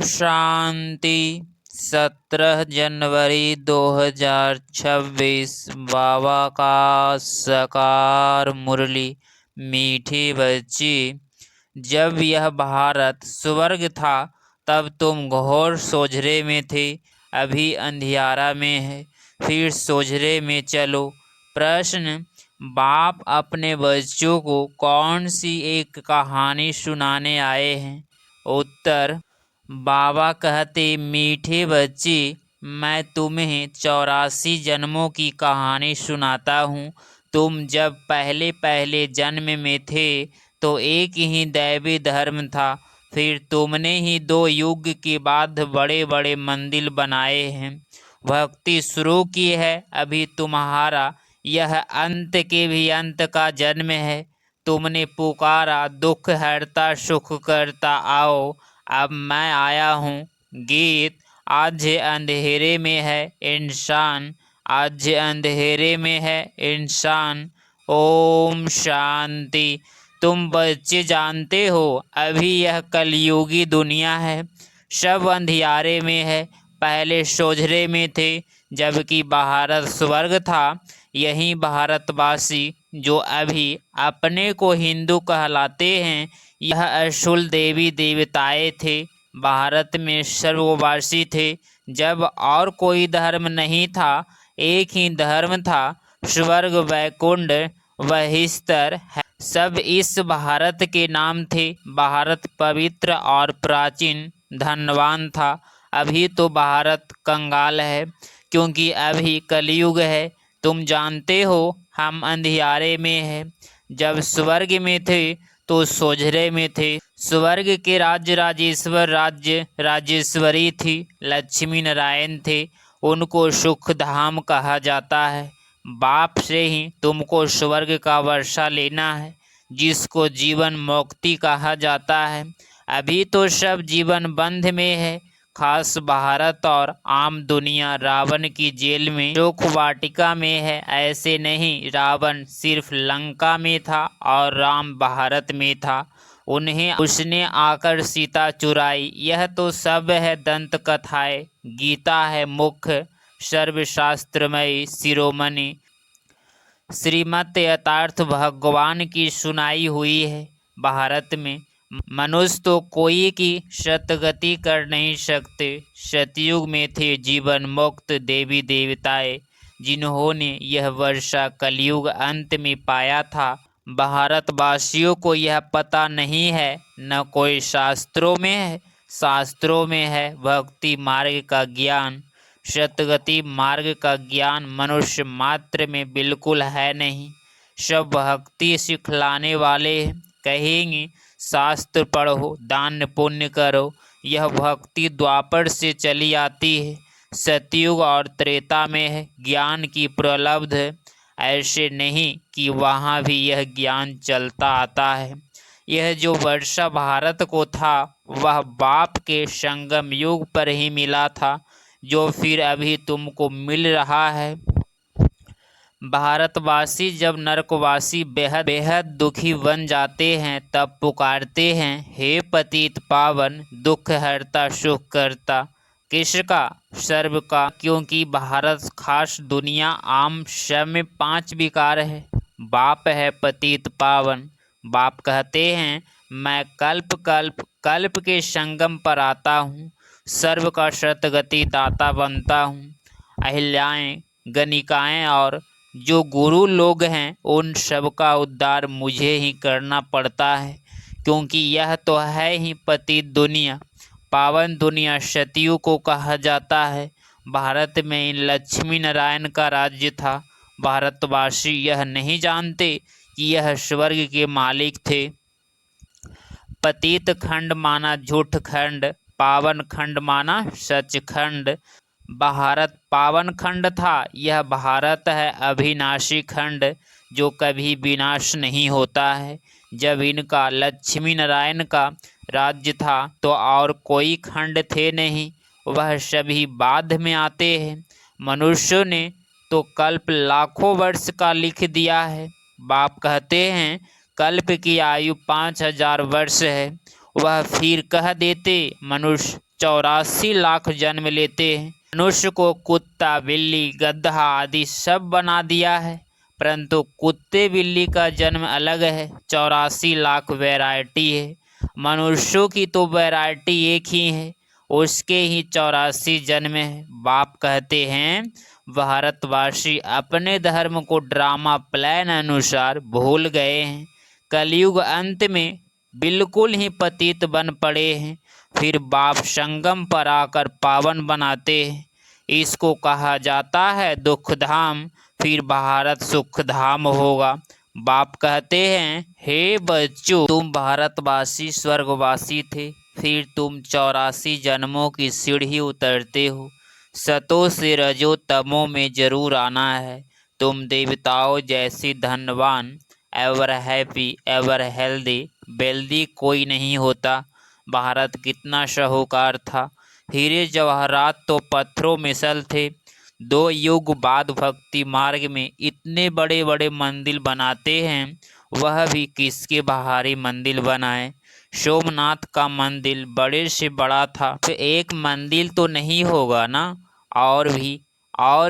शांति। 17 जनवरी 2026 बाबा का साकार मुरली। मीठी बच्ची, जब यह भारत स्वर्ग था तब तुम घोर सोझरे में थे, अभी अंधियारा में है, फिर सोझरे में चलो। प्रश्न, बाप अपने बच्चों को कौन सी एक कहानी सुनाने आए हैं? उत्तर, बाबा कहते, मीठे बच्चे, मैं तुम्हें 84 जन्मों की कहानी सुनाता हूँ। तुम जब पहले पहले जन्म में थे तो एक ही दैवी धर्म था, फिर तुमने ही 2 युग के बाद बड़े बड़े मंदिर बनाए हैं, भक्ति शुरू की है। अभी तुम्हारा यह अंत के भी अंत का जन्म है। तुमने पुकारा, दुख हरता सुख करता आओ, अब मैं आया हूँ। गीत। आज अंधेरे में है इंसान, आज अंधेरे में है इंसान। ओम शांति। तुम बच्चे जानते हो, अभी यह कलयुगी दुनिया है, सब अंधियारे में है। पहले सोझरे में थे, जबकि भारत स्वर्ग था। यही भारतवासी जो अभी अपने को हिंदू कहलाते हैं, यह असुल देवी देवताएं थे। भारत में सर्ववासी थे, जब और कोई धर्म नहीं था, एक ही धर्म था, स्वर्ग वैकुंठ वहिस्तर है, सब इस भारत के नाम थे। भारत पवित्र और प्राचीन धनवान था। अभी तो भारत कंगाल है, क्योंकि अभी कलयुग है। तुम जानते हो, हम अंधियारे में हैं। जब स्वर्ग में थे तो सोझरे में थे। स्वर्ग के राज्य राजेश्वर राज्य राजेश्वरी थी, लक्ष्मी नारायण थे, उनको सुख धाम कहा जाता है। बाप से ही तुमको स्वर्ग का वर्षा लेना है, जिसको जीवन मुक्ति कहा जाता है। अभी तो सब जीवन बंध में है, खास भारत और आम दुनिया रावण की जेल में, शोक वाटिका में है। ऐसे नहीं, रावण सिर्फ लंका में था और राम भारत में था। उन्हें उसने आकर सीता चुराई। यह तो सब है दंत कथाएं। गीता है मुख्य सर्वशास्त्रमयी शिरोमणि, श्रीमद् यथार्थ भगवान की सुनाई हुई है। भारत में मनुष्य तो कोई की सतगति कर नहीं सकते। सतयुग में थे जीवन मुक्त देवी देवताएं, जिन्होंने यह वर्षा कलयुग अंत में पाया था। भारतवासियों को यह पता नहीं है, न कोई शास्त्रों में है। शास्त्रों में है भक्ति मार्ग का ज्ञान, सतगति मार्ग का ज्ञान मनुष्य मात्र में बिल्कुल है नहीं। सब भक्ति सिखलाने वाले कहेंगे शास्त्र पढ़ो, दान पुण्य करो। यह भक्ति द्वापर से चली आती है, सतयुग और त्रेता में है ज्ञान की प्रलब्ध। ऐसे नहीं कि वहाँ भी यह ज्ञान चलता आता है। यह जो वर्षा भारत को था, वह बाप के संगम युग पर ही मिला था, जो फिर अभी तुमको मिल रहा है। भारतवासी जब नरकवासी बेहद बेहद दुखी बन जाते हैं, तब पुकारते हैं, हे पतित पावन, दुख हरता सुख करता। किसका? सर्व का, क्योंकि भारत खास दुनिया आम सब में 5 विकार है। बाप है पतित पावन। बाप कहते हैं, मैं कल्प कल्प कल्प के संगम पर आता हूँ, सर्व का सतगति दाता बनता हूँ। अहिल्याएं, गणिकाएं और जो गुरु लोग हैं, उन सब का उद्धार मुझे ही करना पड़ता है, क्योंकि यह तो है ही पतित दुनिया। पावन दुनिया सतयुग को कहा जाता है। भारत में इन लक्ष्मी नारायण का राज्य था। भारतवासी यह नहीं जानते कि यह स्वर्ग के मालिक थे। पतित खंड माना झूठ खंड, पावन खंड माना सच खंड। भारत पावन खंड था। यह भारत है अविनाशी खंड, जो कभी विनाश नहीं होता है। जब इनका लक्ष्मी नारायण का राज्य था तो और कोई खंड थे नहीं, वह सभी बाद में आते हैं। मनुष्यों ने तो कल्प लाखों वर्ष का लिख दिया है। बाप कहते हैं, कल्प की आयु 5000 वर्ष है। वह फिर कह देते, मनुष्य 84 लाख जन्म लेते हैं। मनुष्य को कुत्ता, बिल्ली, गधा आदि सब बना दिया है, परंतु कुत्ते बिल्ली का जन्म अलग है। 84 लाख वैरायटी है। मनुष्यों की तो वैरायटी एक ही है, उसके ही 84 जन्म है। बाप कहते हैं भारतवासी अपने धर्म को ड्रामा प्लान अनुसार भूल गए हैं। कलयुग अंत में बिल्कुल ही पतित बन पड़े हैं। फिर बाप संगम पर आकर पावन बनाते हैं। इसको कहा जाता है दुख धाम, फिर भारत सुख धाम होगा। बाप कहते हैं, हे बच्चों, तुम भारतवासी स्वर्गवासी थे, फिर तुम 84 जन्मों की सीढ़ी उतरते हो। सतो से रजो तमो में जरूर आना है। तुम देवताओं जैसे धनवान, ever happy, ever healthy, wealthy कोई नहीं होता। भारत कितना शाहूकार था। हीरे जवाहरात तो पत्थरों में सल थे। 2 युग बाद भक्ति मार्ग में इतने बड़े बड़े मंदिर बनाते हैं, वह भी किसके बहारी मंदिर बनाए। सोमनाथ का मंदिर बड़े से बड़ा था, तो एक मंदिर तो नहीं होगा ना। और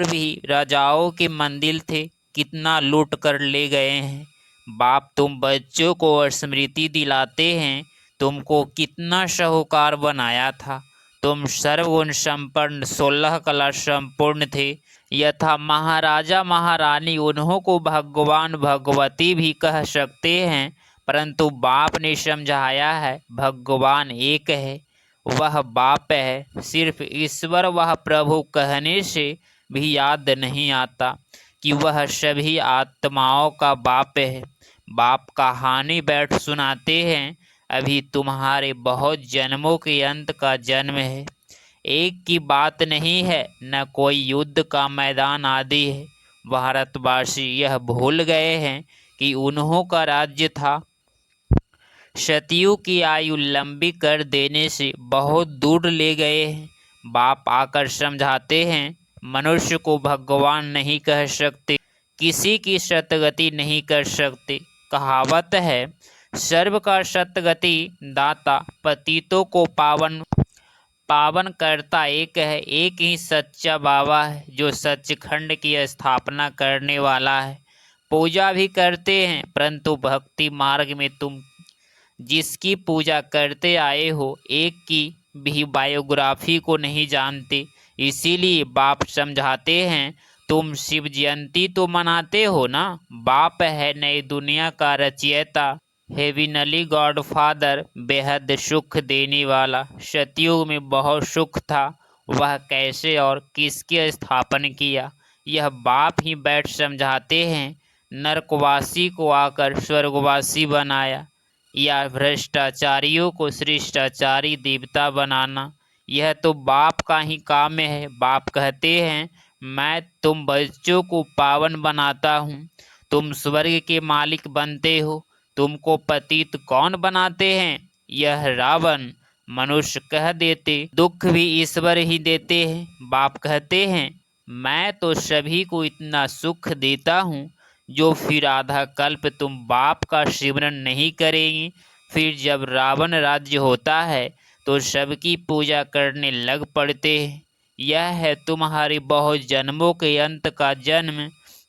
भी राजाओं के मंदिर थे, कितना लूट कर ले गए हैं। बाप तुम बच्चों को स्मृति दिलाते हैं, तुमको कितना शाहूकार बनाया था। तुम सर्वगुण संपन्न, 16 कला संपूर्ण थे। यथा महाराजा महारानी, उन्हों को भगवान भगवती भी कह सकते हैं, परंतु बाप ने समझाया है भगवान एक है, वह बाप है। सिर्फ ईश्वर वह प्रभु कहने से भी याद नहीं आता कि वह सभी आत्माओं का बाप है। बाप कहानी बैठ सुनाते हैं, अभी तुम्हारे बहुत जन्मों के अंत का जन्म है। एक की बात नहीं है, न कोई युद्ध का मैदान आदि है। भारतवासी यह भूल गए हैं कि उन्हों का राज्य था। सतियों की आयु लंबी कर देने से बहुत दूर ले गए हैं। बाप आकर समझाते हैं, मनुष्य को भगवान नहीं कह सकते, किसी की सतगति नहीं कर सकते। कहावत है, सर्व का सतगति दाता, पतितों को पावन करता एक है। एक ही सच्चा बाबा है, जो सचखंड की स्थापना करने वाला है। पूजा भी करते हैं, परंतु भक्ति मार्ग में तुम जिसकी पूजा करते आए हो, एक की भी बायोग्राफी को नहीं जानते। इसीलिए बाप समझाते हैं, तुम शिव जयंती तो मनाते हो ना। बाप है नई दुनिया का रचयिता, हेविनली गॉडफादर, बेहद सुख देने वाला। सतयुग में बहुत सुख था, वह कैसे और किसके स्थापन किया, यह बाप ही बैठ समझाते हैं। नरकवासी को आकर स्वर्गवासी बनाया, या भ्रष्टाचारियों को शिष्टाचारी देवता बनाना, यह तो बाप का ही काम है। बाप कहते हैं, मैं तुम बच्चों को पावन बनाता हूँ, तुम स्वर्ग के मालिक बनते हो। तुमको पतित कौन बनाते हैं? यह रावण। मनुष्य कह देते, दुख भी ईश्वर ही देते हैं। बाप कहते हैं, मैं तो सभी को इतना सुख देता हूँ, जो फिर आधा कल्प तुम बाप का सिमरन नहीं करेंगे। फिर जब रावण राज्य होता है तो सबकी पूजा करने लग पड़ते हैं। यह है तुम्हारे बहुत जन्मों के अंत का जन्म।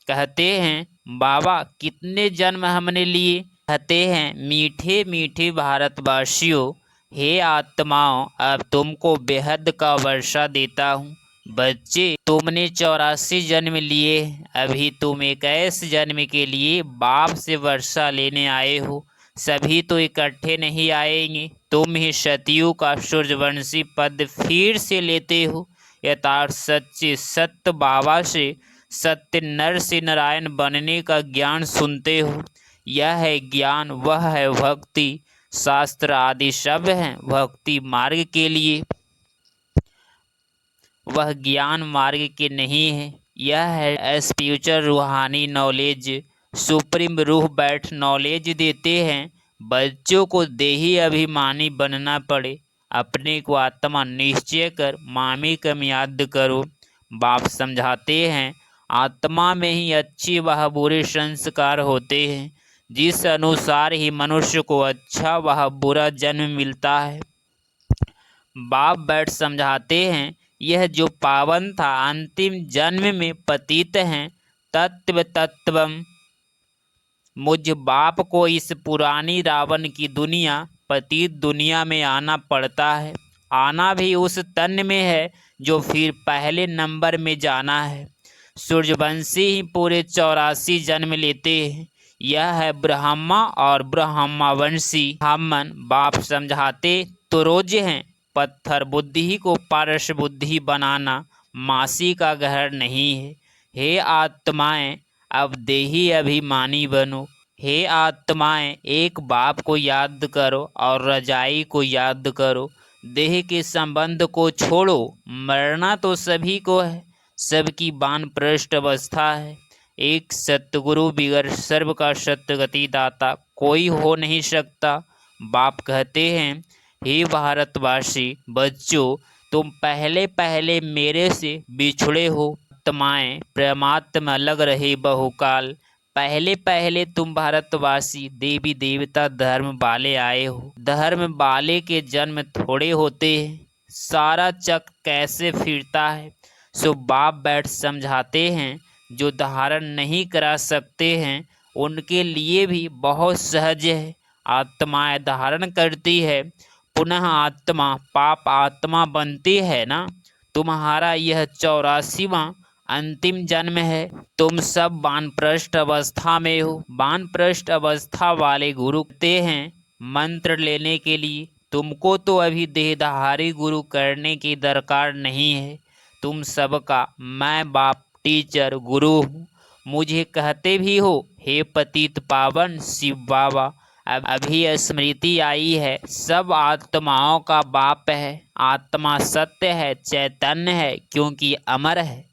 कहते हैं, बाबा कितने जन्म हमने लिए? कहते हैं, मीठे मीठे भारतवासियों, हे आत्माओं, अब तुमको बेहद का वर्षा देता हूँ। बच्चे, तुमने 84 जन्म लिए, अभी तुम 21 जन्म के लिए बाप से वर्षा लेने आए हो। सभी तो इकट्ठे नहीं आएंगे। तुम ही सतियों का सूर्यवंशी पद फिर से लेते हो। यथार्थ सच्चे सत्य बाबा से सत्य नर से नारायण बनने का ज्ञान सुनते हो। यह है ज्ञान, वह है भक्ति। शास्त्र आदि सब हैं भक्ति मार्ग के लिए, वह ज्ञान मार्ग के नहीं है। यह है स्पिरिचुअल रूहानी नॉलेज। सुप्रीम रूह बैठ नॉलेज देते हैं। बच्चों को देही अभिमानी बनना पड़े, अपने को आत्मा निश्चय कर मामी कम याद करो। बाप समझाते हैं, आत्मा में ही अच्छे वह बुरे संस्कार होते हैं, जिस अनुसार ही मनुष्य को अच्छा वह बुरा जन्म मिलता है। बाप बैठ समझाते हैं, यह जो पावन था अंतिम जन्म में पतित हैं। तत्व तत्वम, मुझ बाप को इस पुरानी रावण की दुनिया पतित दुनिया में आना पड़ता है। आना भी उस तन में है जो फिर पहले नंबर में जाना है। सूर्यवंशी ही पूरे 84 जन्म लेते हैं। यह है ब्रह्मा और ब्रह्मावंशी ब्राह्मण। बाप समझाते तो रोज हैं, पत्थर बुद्धि को पारस बुद्धि बनाना मासी का घर नहीं है। हे आत्माएं, अब देही अभिमानी बनो। हे आत्माएं, एक बाप को याद करो और रजाई को याद करो। देह के संबंध को छोड़ो। मरना तो सभी को है, सबकी वानप्रस्थ अवस्था है। एक सतगुरु बिगर सर्व का सतगति दाता कोई हो नहीं सकता। बाप कहते हैं, हे भारतवासी बच्चों, तुम पहले पहले मेरे से बिछुड़े हो। आत्माएं परमात्मा अलग रहे बहुकाल। पहले पहले तुम भारतवासी देवी देवता धर्म वाले आए हो। धर्म वाले के जन्म थोड़े होते हैं, सारा चक्र कैसे फिरता है। सो बाप बैठ समझाते हैं, जो धारण नहीं करा सकते हैं उनके लिए भी बहुत सहज है। आत्माएं धारण करती है, पुनः आत्मा पाप आत्मा बनती है ना। तुम्हारा यह 84वां अंतिम जन्म है। तुम सब वानप्रस्थ अवस्था में हो। वानप्रस्थ अवस्था वाले गुरु कहते हैं मंत्र लेने के लिए, तुमको तो अभी देहधारी गुरु करने की दरकार नहीं है। तुम सबका मैं बाप टीचर गुरु हूँ। मुझे कहते भी हो, हे पतित पावन शिव बाबा। अब अभी स्मृति आई है, सब आत्माओं का बाप है। आत्मा सत्य है, चैतन्य है, क्योंकि अमर है।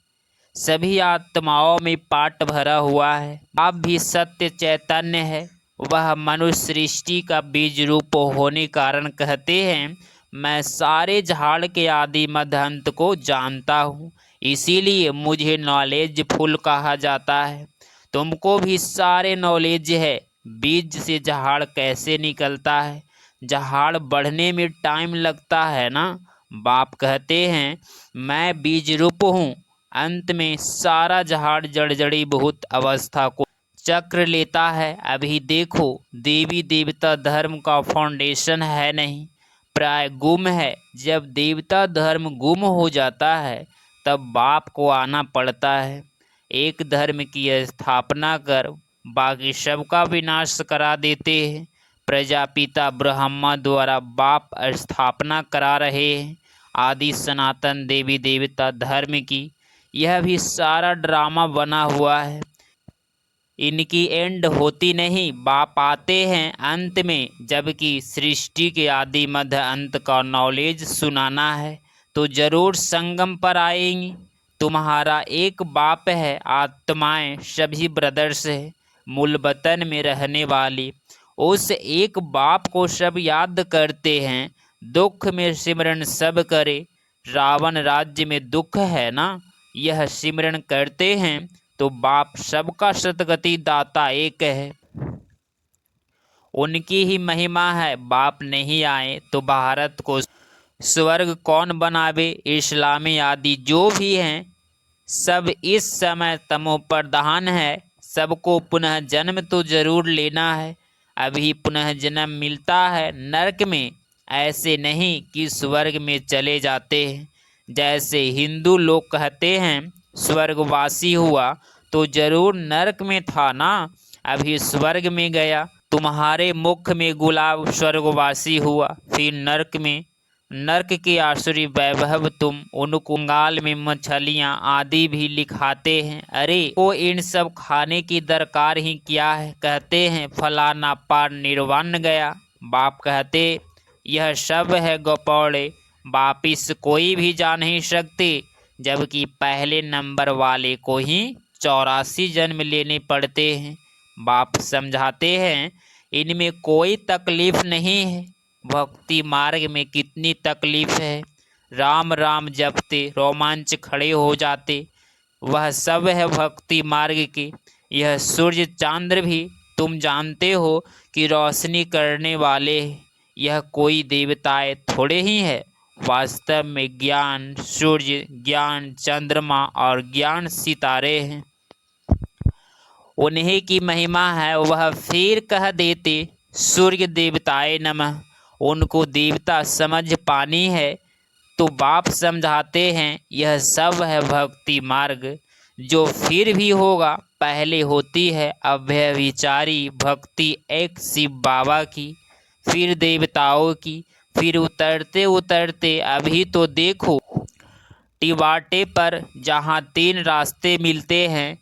सभी आत्माओं में पाठ भरा हुआ है। आप भी सत्य चैतन्य है। वह मनुष्य सृष्टि का बीज रूप होने कारण कहते हैं, मैं सारे झाड़ के आदि मध्य अंत को जानता हूँ, इसीलिए मुझे नॉलेज फुल कहा जाता है। तुमको भी सारे नॉलेज है, बीज से झाड़ कैसे निकलता है। झाड़ बढ़ने में टाइम लगता है ना। बाप कहते हैं, मैं बीज रूप हूँ। अंत में सारा झाड़ जड़ जड़ी बहुत अवस्था को चक्र लेता है। अभी देखो, देवी देवता धर्म का फाउंडेशन है नहीं, प्राय गुम है। जब देवता धर्म गुम हो जाता है तब बाप को आना पड़ता है। एक धर्म की स्थापना कर बाकी सबका विनाश करा देते हैं। प्रजापिता ब्रह्मा द्वारा बाप स्थापना करा रहे हैं आदि सनातन देवी देवता धर्म की। यह भी सारा ड्रामा बना हुआ है। इनकी एंड होती नहीं, बाप आते हैं अंत में। जबकि सृष्टि के आदि मध्य अंत का नॉलेज सुनाना है तो जरूर संगम पर आएंगी। तुम्हारा एक बाप है, आत्माएं सभी ब्रदर्स है। मूल वतन में रहने वाली उस एक बाप को सब याद करते हैं। दुख में सिमरन सब करे। रावण राज्य में दुख है ना, यह सिमरन करते हैं तो बाप सबका सतगति दाता एक है। उनकी ही महिमा है। बाप नहीं आए तो भारत को स्वर्ग कौन बनावे। इस्लामी आदि जो भी हैं सब इस समय तमो प्रधान है। सबको पुनः जन्म तो जरूर लेना है। अभी पुनः जन्म मिलता है नरक में, ऐसे नहीं कि स्वर्ग में चले जाते हैं। जैसे हिंदू लोग कहते हैं स्वर्गवासी हुआ तो जरूर नरक में था ना, अभी स्वर्ग में गया। तुम्हारे मुख में गुलाब स्वर्गवासी हुआ, फिर नरक में। नरक के आसुरी वैभव तुम उन कुंगाल में मछलियाँ आदि भी लिखाते हैं। अरे वो इन सब खाने की दरकार ही क्या है। कहते हैं फलाना पार निर्वाण गया। बाप कहते यह सब है गपौड़े, वापिस कोई भी जा नहीं सकते। जबकि पहले नंबर वाले को ही 84 जन्म लेने पड़ते हैं। बाप समझाते हैं इनमें कोई तकलीफ नहीं है। भक्ति मार्ग में कितनी तकलीफ है। राम राम जपते रोमांच खड़े हो जाते, वह सब है भक्ति मार्ग के। यह सूर्य चांद्र भी तुम जानते हो कि रोशनी करने वाले हैं। यह कोई देवताएं थोड़े ही है, वास्तव में ज्ञान सूर्य, ज्ञान चंद्रमा और ज्ञान सितारे हैं। उन्हीं की महिमा है, वह फिर कह देते सूर्य देवताए नमः। उनको देवता समझ पानी है तो बाप समझाते हैं यह सब है भक्ति मार्ग। जो फिर भी होगा, पहले होती है अभयविचारी भक्ति एक शिव बाबा की, फिर देवताओं की, फिर उतरते उतरते अभी तो देखो टिवाटे पर जहाँ 3 रास्ते मिलते हैं,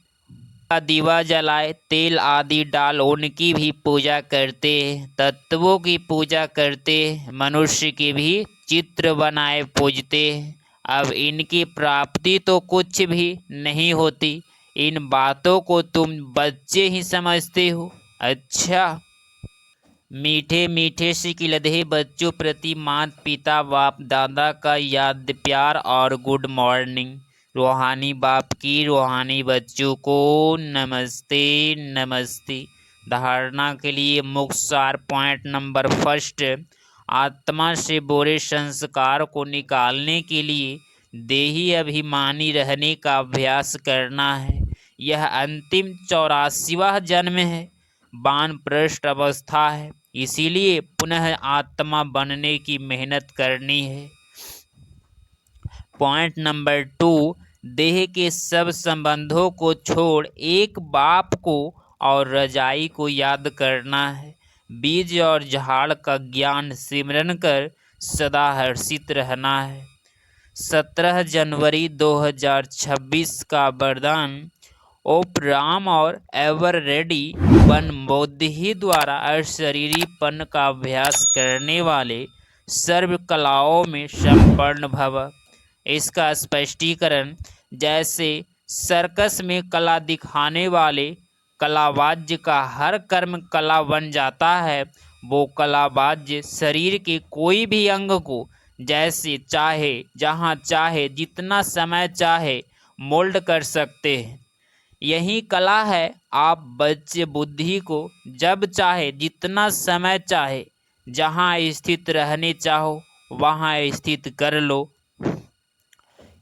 का दीवा जलाए तेल आदि डाल उनकी भी पूजा करते, तत्वों की पूजा करते, मनुष्य की भी चित्र बनाए पूजते। अब इनकी प्राप्ति तो कुछ भी नहीं होती। इन बातों को तुम बच्चे ही समझते हो। अच्छा, मीठे मीठे से खिलते बच्चों प्रति माता पिता बाप दादा का याद प्यार और गुड मॉर्निंग। रूहानी बाप की रूहानी बच्चों को नमस्ते नमस्ते। धारणा के लिए मुख्य सार पॉइंट नंबर फर्स्ट, आत्मा से बुरे संस्कार को निकालने के लिए देही अभिमानी रहने का अभ्यास करना है। यह अंतिम 84वां जन्म है, वानप्रस्थ अवस्था है, इसीलिए पुनः आत्मा बनने की मेहनत करनी है। पॉइंट नंबर 2, देह के सब संबंधों को छोड़ एक बाप को और रजाई को याद करना है। बीज और झाड़ का ज्ञान सिमरन कर सदा हर्षित रहना है। 17 जनवरी 2026 का वरदान, ओप राम और एवर रेडी वन बोधि द्वारा अशरीरीपन का अभ्यास करने वाले सर्व कलाओं में संपन्न भव। इसका स्पष्टीकरण, जैसे सर्कस में कला दिखाने वाले कलावाद्य का हर कर्म कला बन जाता है, वो कलावाद्य शरीर के कोई भी अंग को जैसे चाहे, जहाँ चाहे, जितना समय चाहे मोल्ड कर सकते हैं। यही कला है। आप बच्चे बुद्धि को जब चाहे, जितना समय चाहे, जहाँ स्थित रहने चाहो वहाँ स्थित कर लो।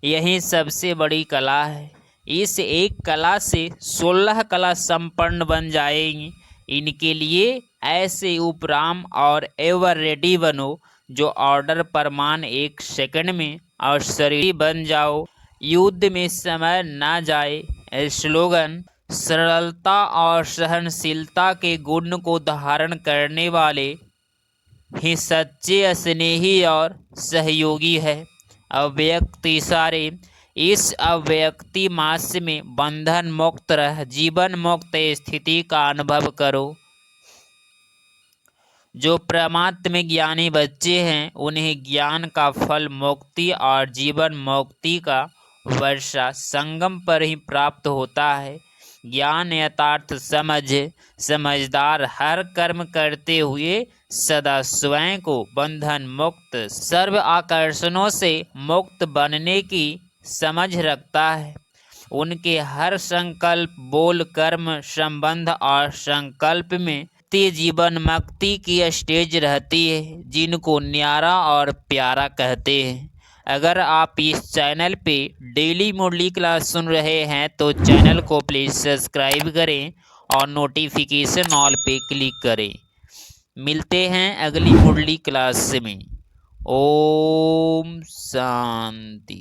यही सबसे बड़ी कला है। इस एक कला से 16 कला संपन्न बन जाएंगी। इनके लिए ऐसे उपराम और एवर रेडी बनो जो ऑर्डर पर मान 1 सेकंड में और शरीर बन जाओ। युद्ध में समय ना जाए। स्लोगन, सरलता और सहनशीलता के गुण को धारण करने वाले ही सच्चे स्नेही और सहयोगी है। अव्यक्त इशारे, इस अव्यक्ति मास में बंधन मुक्त रह जीवन मुक्त स्थिति का अनुभव करो। जो परमात्म ज्ञानी बच्चे हैं उन्हें ज्ञान का फल मुक्ति और जीवन मुक्ति का वर्षा संगम पर ही प्राप्त होता है। ज्ञान यथार्थ समझदार हर कर्म करते हुए सदा स्वयं को बंधन मुक्त सर्व आकर्षणों से मुक्त बनने की समझ रखता है। उनके हर संकल्प, बोल, कर्म, संबंध और संकल्प में जीवन मुक्ति की स्टेज रहती है, जिनको न्यारा और प्यारा कहते हैं। अगर आप इस चैनल पे डेली मुरली क्लास सुन रहे हैं तो चैनल को प्लीज़ सब्सक्राइब करें और नोटिफिकेशन ऑल पे क्लिक करें। मिलते हैं अगली मुरली क्लास में। ओम शांति।